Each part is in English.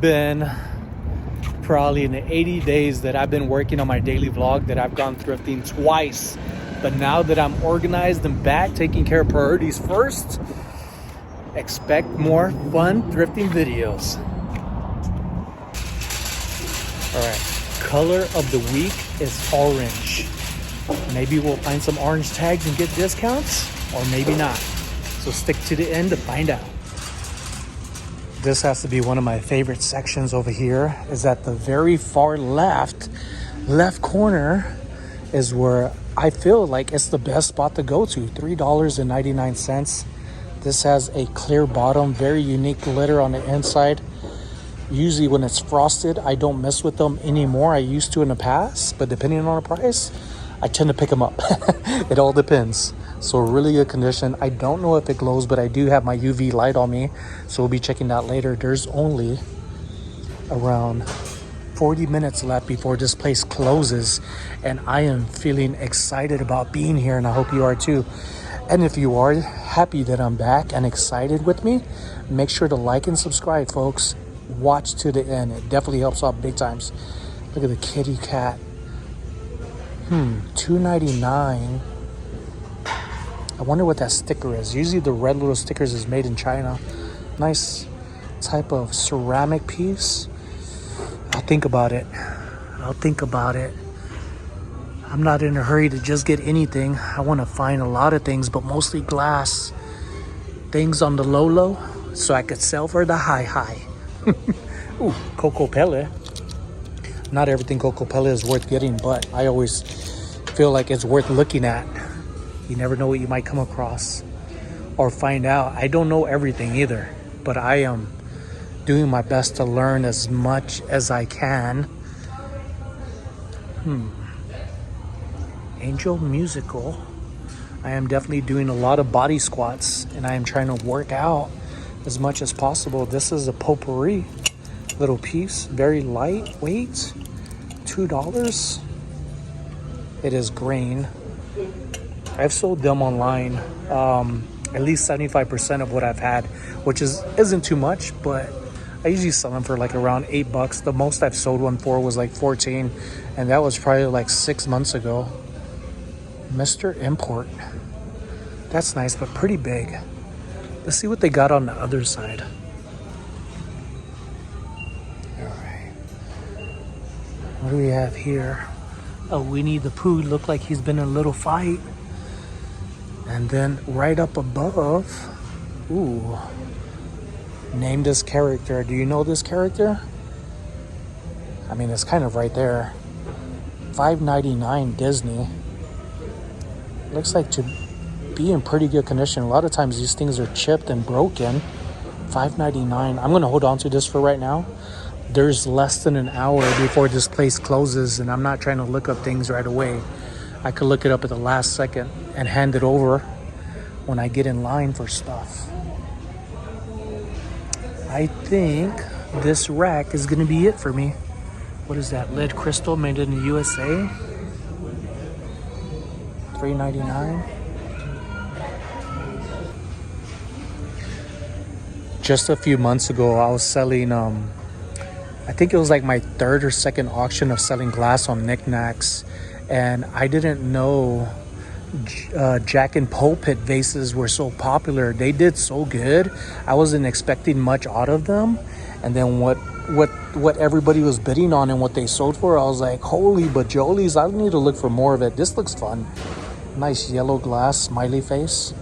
Been probably in the 80 days that I've been working on my daily vlog that I've gone thrifting twice. But now that I'm organized and back, taking care of priorities first, expect more fun thrifting videos. All right, color of the week is orange. Maybe we'll find some orange tags and get discounts, or maybe not. So stick to the end to find out. This has to be one of my favorite sections over here. Is at the very far left corner is where I feel like it's the best spot to go to. $3.99. This has a clear bottom, very unique glitter on the inside. Usually when it's frosted, I don't mess with them anymore. I used to in the past, but depending on the price, I tend to pick them up. It all depends. So really good condition. I don't know if it glows, but I do have my UV light on me, so we'll be checking that later. There's only around 40 minutes left before this place closes, and I am feeling excited about being here, and I hope you are too. And if you are happy that I'm back and excited with me, make sure to like and subscribe, folks. Watch to the end. It definitely helps out big times. Look at the kitty cat. $2.99. I wonder what that sticker is. Usually the red little stickers is made in China. Nice type of ceramic piece. I'll think about it. I'm not in a hurry to just get anything. I want to find a lot of things, but mostly glass. Things on the low, so I could sell for the high. Ooh, Coco Pele. Not everything Coco Pele is worth getting, but I always feel like it's worth looking at. You never know what you might come across or find out. I don't know everything either, but I am doing my best to learn as much as I can. Angel Musical. I am definitely doing a lot of body squats, and I am trying to work out as much as possible. This is a potpourri little piece, very lightweight, $2. It is green. I've sold them online, at least 75% of what I've had, which isn't too much, but I usually sell them for like around $8. The most I've sold one for was like 14, and that was probably like 6 months ago. Mr. Import. That's nice, but pretty big. Let's see what they got on the other side. All right. What do we have here? Oh, Winnie the Pooh. Looked like he's been in a little fight. And then right up above, ooh, name this character. Do you know this character? I mean, it's kind of right there. $5.99 Disney. Looks like to be in pretty good condition. A lot of times these things are chipped and broken. $5.99. I'm gonna hold on to this for right now. There's less than an hour before this place closes, and I'm not trying to look up things right away. I could look it up at the last second and hand it over when I get in line for stuff. I think this rack is gonna be it for me. What is that? Lead crystal made in the USA. $3.99. Just a few months ago, I was selling, I think it was like my third or second auction of selling glass on knickknacks. And I didn't know Jack and Pulpit vases were so popular. They did so good. I wasn't expecting much out of them. And then what everybody was bidding on and what they sold for, I was like, holy bajolies, I need to look for more of it. This looks fun. Nice yellow glass smiley face.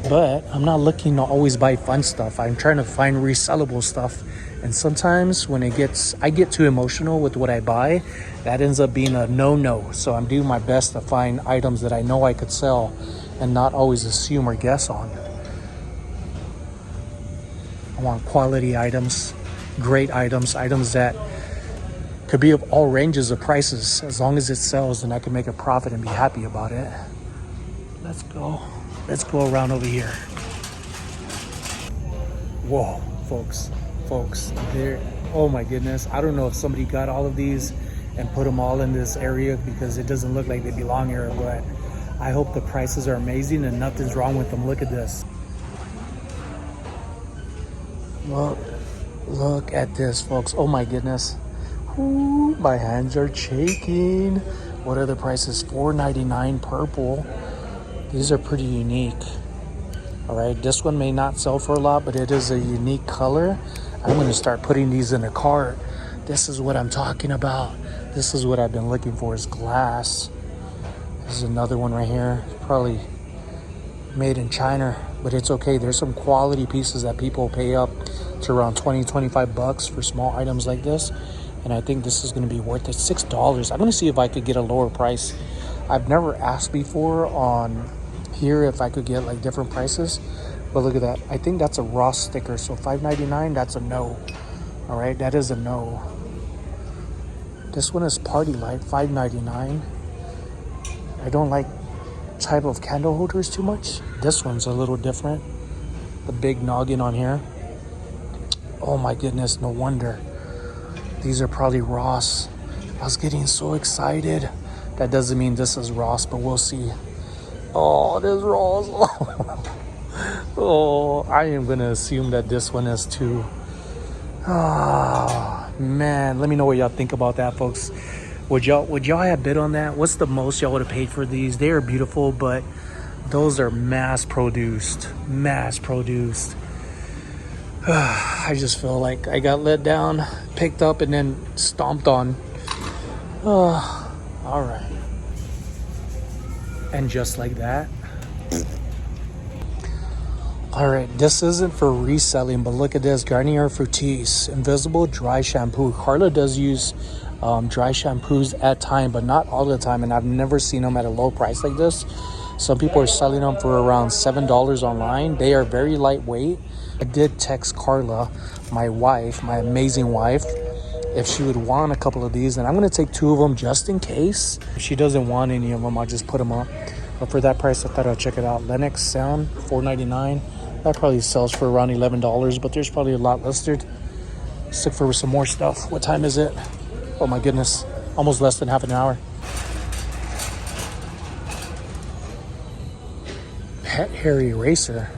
But I'm not looking to always buy fun stuff. I'm trying to find resellable stuff. And sometimes when I get too emotional with what I buy, that ends up being a no-no. So I'm doing my best to find items that I know I could sell and not always assume or guess on. I want quality items, great items that could be of all ranges of prices. As long as it sells, then I can make a profit and be happy about it. Let's go around over here. Whoa, folks, there. Oh my goodness. I don't know if somebody got all of these and put them all in this area because it doesn't look like they belong here, but I hope the prices are amazing and nothing's wrong with them. Look at this. Well, Look at this, folks. Oh my goodness. Ooh, my hands are shaking. What are the prices? $4.99 purple. These are pretty unique. All right, this one may not sell for a lot, but it is a unique color. I'm gonna start putting these in a cart. This is what I'm talking about. This is what I've been looking for, is glass. This is another one right here. Probably made in China, but it's okay. There's some quality pieces that people pay up to around 20-25 bucks for small items like this. And I think this is gonna be worth it. $6. I'm gonna see if I could get a lower price. I've never asked before on here if I could get like different prices, but look at that. I think that's a Ross sticker, so $5.99, that's a no. All right, that is a no. This one is Party Light, $5.99. I don't like type of candle holders too much. This one's a little different. The big noggin on here. Oh my goodness, no wonder. These are probably Ross. I was getting so excited. That doesn't mean this is Ross, but we'll see. Oh, this Ross. Oh, I am gonna assume that this one is too. Ah, man. Let me know what y'all think about that, folks. Would y'all have bid on that? What's the most y'all would have paid for these? They are beautiful, but those are mass produced. Mass produced. I just feel like I got let down, picked up, and then stomped on. All right. And just like that. All right, this isn't for reselling, but look at this. Garnier Fructis Invisible Dry Shampoo. Carla does use dry shampoos at time, but not all the time, and I've never seen them at a low price like this. Some people are selling them for around $7 online. They are very lightweight. I did text Carla, my wife, my amazing wife, if she would want a couple of these, and I'm going to take 2 of them just in case. If she doesn't want any of them, I'll just put them up. But for that price, I thought I'd check it out. Lennox Sound, $4.99. That probably sells for around $11, but there's probably a lot listed. Let's look for some more stuff. What time is it? Oh my goodness, almost less than half an hour. Pet hair eraser.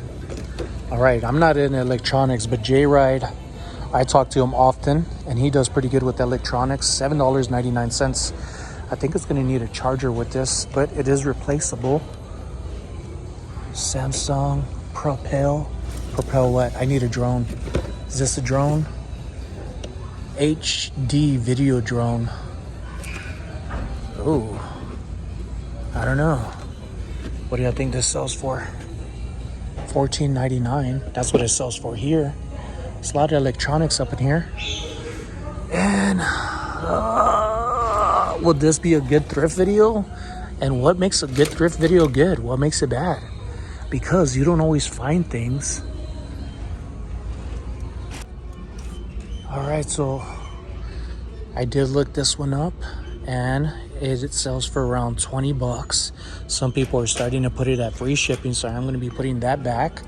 All right, I'm not in electronics, but J-Ride, I talk to him often, and he does pretty good with electronics. $7.99. I think it's gonna need a charger with this, but it is replaceable. Samsung Propel what? I need a drone. Is this a drone? HD video drone. Oh, I don't know. What do you think this sells for? $14.99. That's what it sells for here. There's a lot of electronics up in here. And would this be a good thrift video? And what makes a good thrift video good? What makes it bad? Because you don't always find things. All right, so I did look this one up, and it sells for around 20 bucks. Some people are starting to put it at free shipping, so I'm going to be putting that back.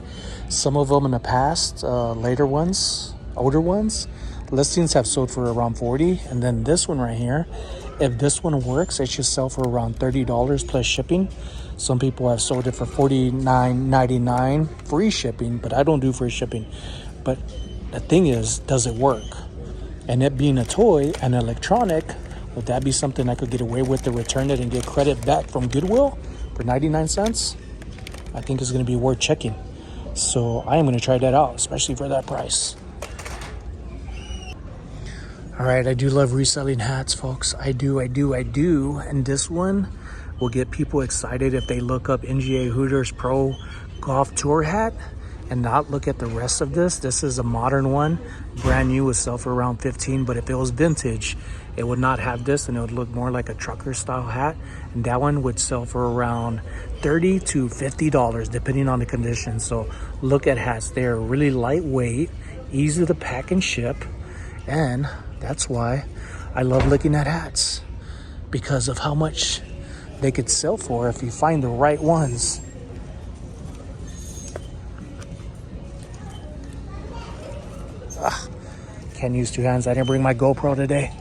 Some of them in the past, later ones, older ones, listings have sold for around 40. And then this one right here, if this one works, it should sell for around $30 plus shipping. Some people have sold it for $49.99 free shipping, but I don't do free shipping. But the thing is, does it work? And it being a toy and electronic, would that be something I could get away with to return it and get credit back from Goodwill for 99 cents? I think it's going to be worth checking. So I am going to try that out, especially for that price. All right, I do love reselling hats, folks. I do. And this one will get people excited if they look up NGA Hooters Pro Golf Tour hat and not look at the rest of this. This is a modern one. Brand new would sell for around 15, but if it was vintage, it would not have this, and it would look more like a trucker style hat. And that one would sell for around $30 to $50, depending on the condition. So look at hats. They're really lightweight, easy to pack and ship. And that's why I love looking at hats, because of how much they could sell for if you find the right ones. Can't use 2 hands. I didn't bring my GoPro today.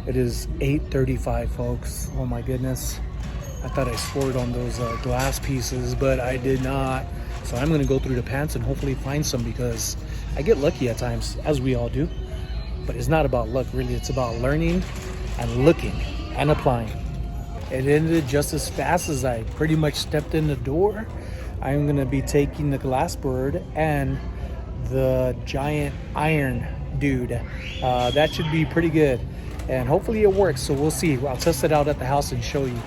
It is 8:35, folks. Oh my goodness. I thought I scored on those glass pieces, but I did not. So I'm gonna go through the pants and hopefully find some, because I get lucky at times, as we all do, but it's not about luck, really. It's about learning and looking and applying. It ended just as fast as I pretty much stepped in the door. I'm gonna be taking the glass bird and the giant iron dude. That should be pretty good, and hopefully it works. So we'll see. I'll test it out at the house and show you.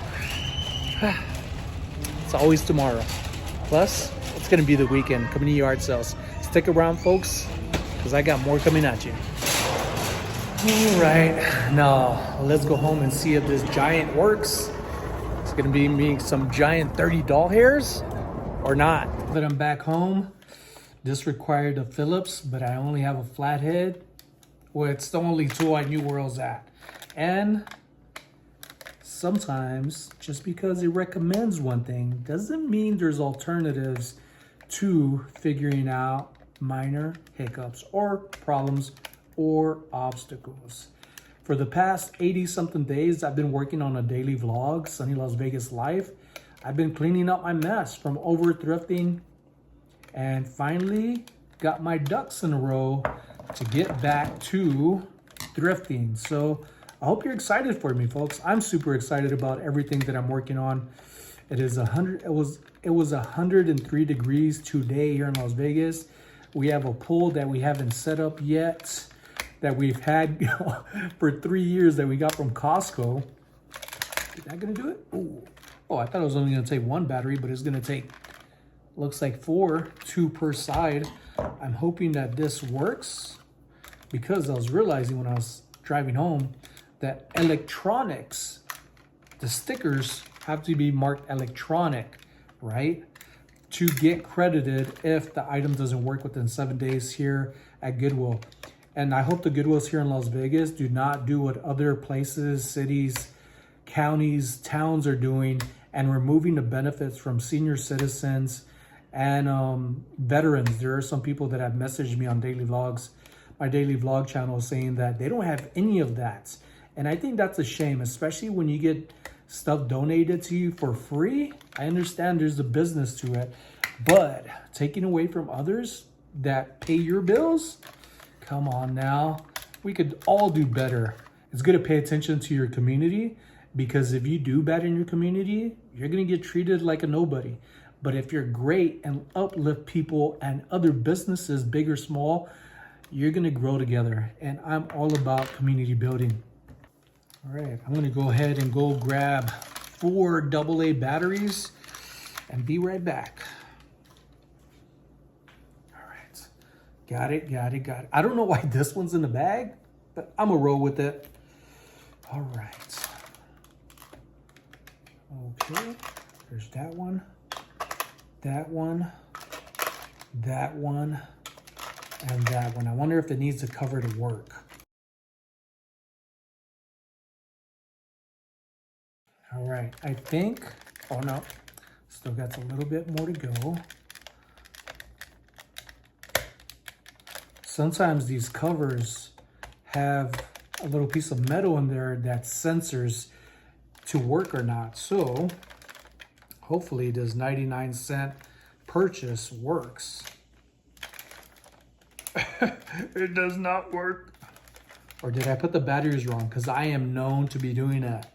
It's always tomorrow. Plus, it's gonna be the weekend. Coming to yard sales. Stick around, folks, because I got more coming at you. All right, now let's go home and see if this giant works. It's gonna be me some giant 30 doll hairs or not. But I'm back home. This required a Phillips, but I only have a flathead. Well, it's the only tool I knew where I was at. And sometimes just because it recommends one thing doesn't mean there's alternatives to figuring out minor hiccups or problems or obstacles. For the past 80 something days, I've been working on a daily vlog, Sonny Las Vegas Life. I've been cleaning up my mess from over thrifting, and finally got my ducks in a row to get back to thrifting. So I hope you're excited for me, folks. I'm super excited about everything that I'm working on. It was 103 degrees today here in Las Vegas. We have a pool that we haven't set up yet, that we've had for 3 years, that we got from Costco. Is that gonna do it? Ooh. Oh, I thought it was only gonna take one battery, but it's gonna take, looks like 4, 2 per side. I'm hoping that this works, because I was realizing when I was driving home that electronics, the stickers have to be marked electronic, right? To get credited if the item doesn't work within 7 days here at Goodwill. And I hope the Goodwills here in Las Vegas do not do what other places, cities, counties, towns are doing and removing the benefits from senior citizens and veterans. There are some people that have messaged me on daily vlogs, my daily vlog channel, saying that they don't have any of that. And I think that's a shame, especially when you get stuff donated to you for free. I understand there's a business to it, but taking away from others that pay your bills, come on now. We could all do better. It's good to pay attention to your community, because if you do bad in your community, you're gonna get treated like a nobody. But if you're great and uplift people and other businesses, big or small, you're gonna grow together. And I'm all about community building. All right, I'm gonna go ahead and go grab 4 AA batteries and be right back. All right, got it. I don't know why this one's in the bag, but I'm gonna roll with it. All right. Okay, there's that one, that one, that one, and that one. I wonder if it needs a cover to work. All right, I think, oh no, still got a little bit more to go. Sometimes these covers have a little piece of metal in there that censors to work or not. So hopefully this 99-cent purchase works. It does not work. Or did I put the batteries wrong? Because I am known to be doing that.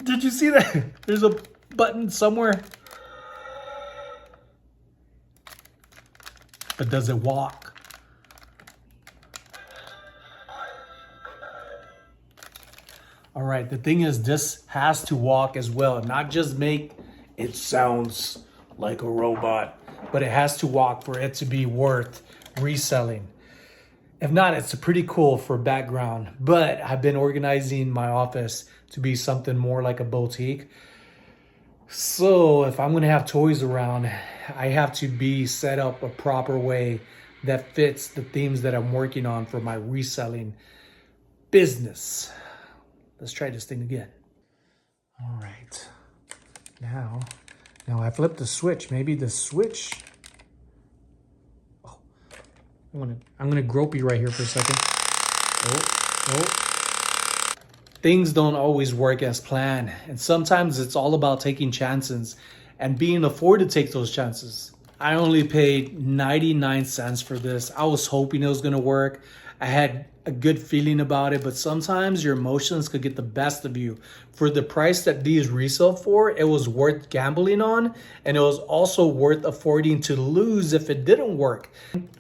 Did you see that? There's a button somewhere. But does it walk? All right, the thing is, this has to walk as well, not just make it sounds like a robot, but it has to walk for it to be worth reselling. If not, it's pretty cool for background, but I've been organizing my office to be something more like a boutique. So if I'm gonna have toys around, I have to be set up a proper way that fits the themes that I'm working on for my reselling business. Let's try this thing again. All right, now I flipped the switch. Maybe the switch, I'm gonna grope you right here for a second. Things don't always work as planned, and sometimes it's all about taking chances and being afford to take those chances. I only paid 99 cents for this. I was hoping it was gonna work. I had a good feeling about it, but sometimes your emotions could get the best of you. For the price that these resell for, it was worth gambling on, and it was also worth affording to lose if it didn't work.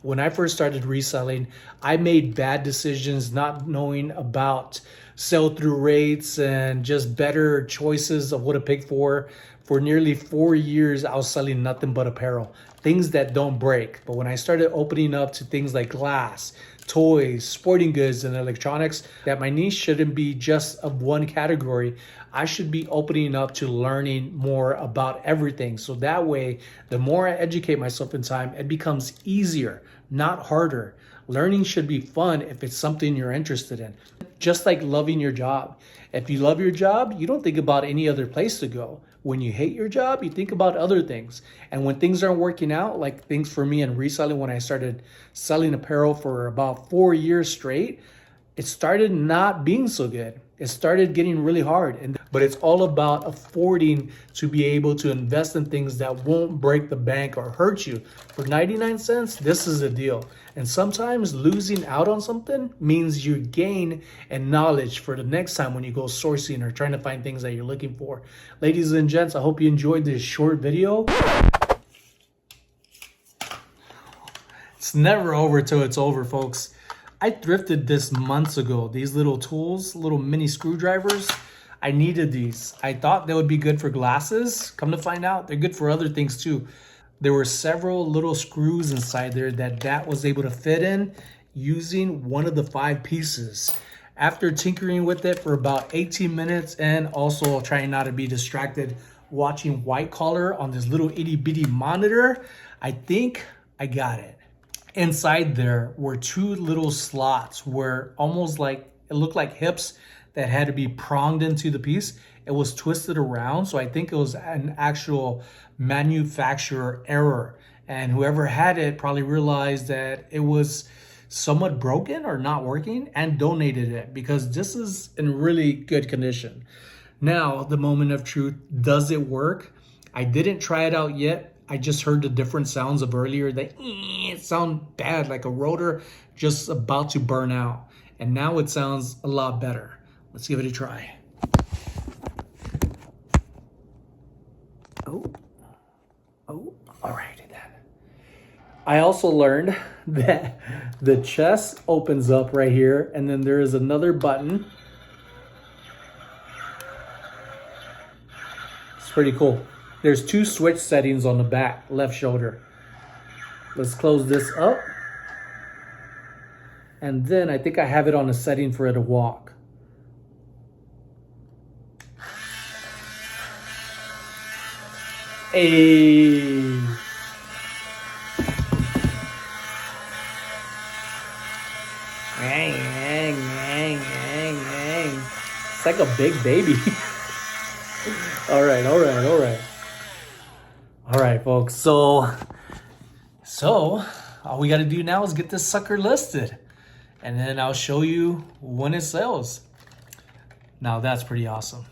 When I first started reselling, I made bad decisions not knowing about sell-through rates and just better choices of what to pick for. For nearly 4 years, I was selling nothing but apparel, things that don't break. But when I started opening up to things like glass, toys, sporting goods, and electronics, that my niche shouldn't be just of one category. I should be opening up to learning more about everything. So that way, the more I educate myself in time, it becomes easier, not harder. Learning should be fun if it's something you're interested in. Just like loving your job. If you love your job, you don't think about any other place to go. When you hate your job, you think about other things. And when things aren't working out, like things for me in reselling, when I started selling apparel for about 4 years straight, it started not being so good. It started getting really hard. But it's all about affording to be able to invest in things that won't break the bank or hurt you. For 99 cents, this is a deal. And sometimes losing out on something means you gain in knowledge for the next time when you go sourcing or trying to find things that you're looking for. Ladies and gents, I hope you enjoyed this short video. It's never over till it's over, folks. I thrifted this months ago. These little tools, little mini screwdrivers, I needed these. I thought they would be good for glasses. Come to find out, they're good for other things too. There were several little screws inside there that was able to fit in using one of the 5 pieces. After tinkering with it for about 18 minutes and also trying not to be distracted watching White Collar on this little itty bitty monitor, I think I got it. Inside there were 2 little slots where almost like it looked like hips that had to be pronged into the piece. It was twisted around, so I think it was an actual manufacturer error. And whoever had it probably realized that it was somewhat broken or not working and donated it, because this is in really good condition. Now, the moment of truth, does it work? I didn't try it out yet. I just heard the different sounds of earlier that it sound bad, like a rotor just about to burn out. And now it sounds a lot better. Let's give it a try. Oh, all righty then. I also learned that the chest opens up right here, and then there is another button. It's pretty cool. There's 2 switch settings on the back, left shoulder. Let's close this up. And then I think I have it on a setting for it to walk. Hey. It's like a big baby. All right. All right, folks. So all we got to do now is get this sucker listed, and then I'll show you when it sells. Now that's pretty awesome.